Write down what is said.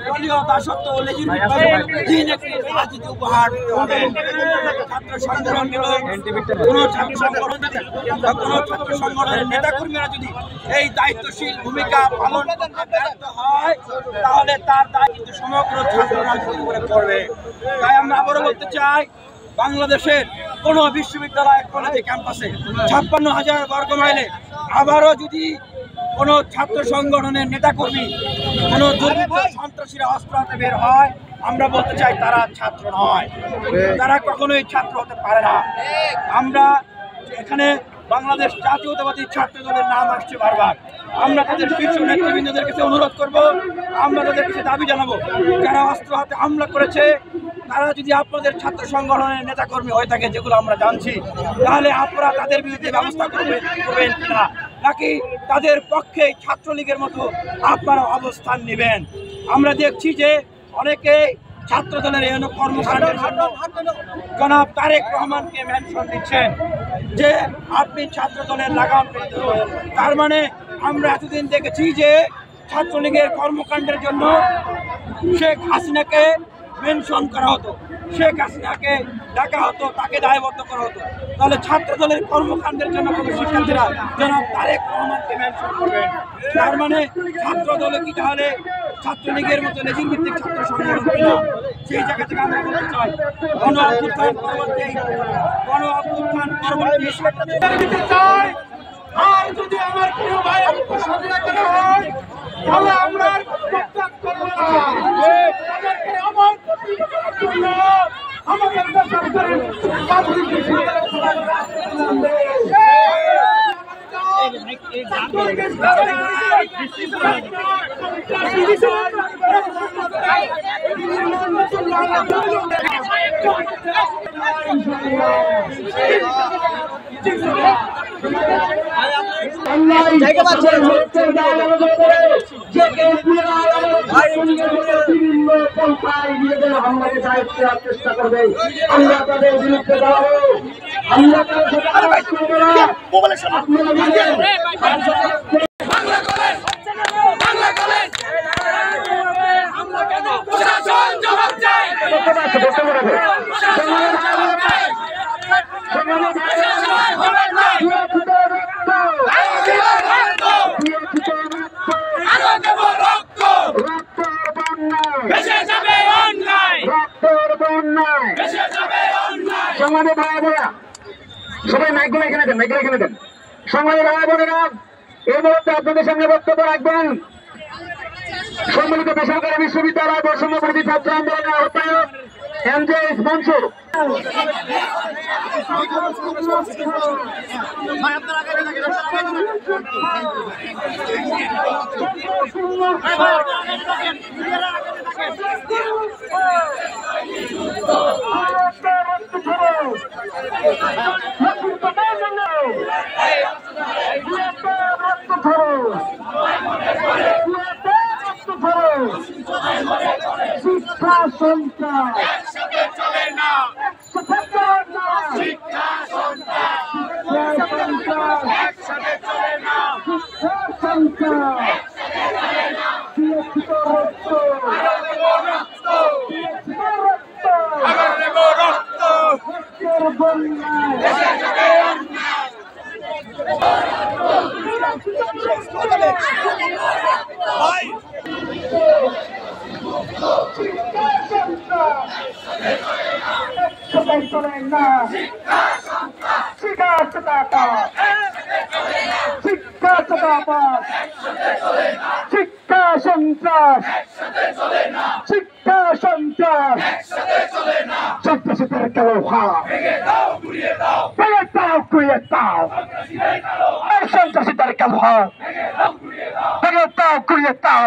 দলীয় দাসত্ব ও লেজিটিমেট একটি রাজনীতি উপহার দিতে হবে। ছাত্র সংগঠনগুলো কোনো ছাত্র সংগঠন বা কোনো ছাত্র সংগঠনের নেতাকর্মীরা যদি এই দায়িত্বশীল ভূমিকা পালন করতে ব্যর্থ হয় তাহলে তার দায় কিন্তু সমগ্র ছাত্র রাজনীতির উপরে পড়বে। তাই আমরা আবারও বলতে চাই, বাংলাদেশের কোনো বিশ্ববিদ্যালয় কলেজে ক্যাম্পাসে 56,000 বর্গ মাইলে আবারও যদি কোনো ছাত্র সংগঠনের নেতাকর্মী কোনো দুর্বৃত্ত সন্ত্রাসীরা অস্ত্র হাতে বের হয়, আমরা বলতে চাই তারা ছাত্র নয়, তারা কখনোই ছাত্র হতে পারে না। আমরা এখানে বাংলাদেশ জাতীয়তাবাদী ছাত্র দলের নাম আসছে বারবার। আমরা তাদের শীর্ষ নেতৃবৃন্দদের কাছে অনুরোধ করব, আমরা তাদের কাছে দাবি জানাবো, যারা অস্ত্র হাতে হামলা করেছে তারা যদি আপনাদের ছাত্র সংগঠনের নেতাকর্মী হয়ে থাকে, যেগুলো আমরা জানছি, তাহলে আপনারা তাদের বিরুদ্ধে ব্যবস্থা করবেন কিনা, নাকি তাদের পক্ষে ছাত্রলীগের মতো আপনারা অবস্থান নেবেন। আমরা দেখছি যে অনেকে ছাত্র দলের এই কর্মকাণ্ডের জন্য জনাব তারেক রহমানকে মেনশন দিচ্ছেন যে আপনি ছাত্র দলের লাগাম পেতে হবেন। তার মানে আমরা এতদিন দেখেছি যে ছাত্রলীগের কর্মকাণ্ডের জন্য শেখ হাসিনাকে মেনশন করা হতো, শেখ হাসিনাকে ডাকা হতো, তাকে দায়বদ্ধ করা হতো। তাহলে ছাত্র দলের কর্মকাণ্ডের জন্য কোনো শিক্ষার্থীরা জনাব তারেক রহমানকে মেনশন করবেন। তার মানে ছাত্র দলে কি তাহলে ছাত্রলীগের মতো লেজিং ভিত্তিক ছাত্র সংগঠন কিনা? সেই জায়গা থেকে আমরা বলতে চাই, গণ অভ্যুত্থান পরবর্তী চাই। আর যদি আমার প্রিয় ভাই সন্দেহ করা হয় তাহলে আমরা প্রত্যাখ্যান করব না। আমাদের সরকারের চেষ্টা করবে, আমরা তাদের বিরুদ্ধে দাঁড়াবো। আমরা সংগ্রামী ভাই বোনেরা, সবাই মাইকগুলো এখানে দেন, মাইকগুলো এখানে দেন। সংগ্রামী ভাই বোনেরা, এই মুহূর্তে আপনাদের সামনে বক্তব্য রাখবেন সম্মিলিত বেসরকারি বিশ্ববিদ্যালয় বৈষম্য বিরোধী ছাত্র আন্দোলনের আহ্বায়ক এমজেএস মনসুর। শিক্ষা সন্ত্রাস একসাথে চলে না, একসাথে চলে না, শিক্ষা সন্ত্রাস একসাথে চলে না, শিক্ষা সন্ত্রাস একসাথে চলে না, বিএসপির রক্ত রক্ত রক্ত রক্তের বন্যায় দেশে যাবে অন্যায়। শিক্ষা সন্ত্রাস শিক্ষা সন্ত্রাস সন্ত্রাসীদের কালো ভাব ভেঙে দাও গুড়িয়ে দাও সন্ত্রাসীদের কালো ভাব ভেঙে দাও গুড়িয়ে দাও।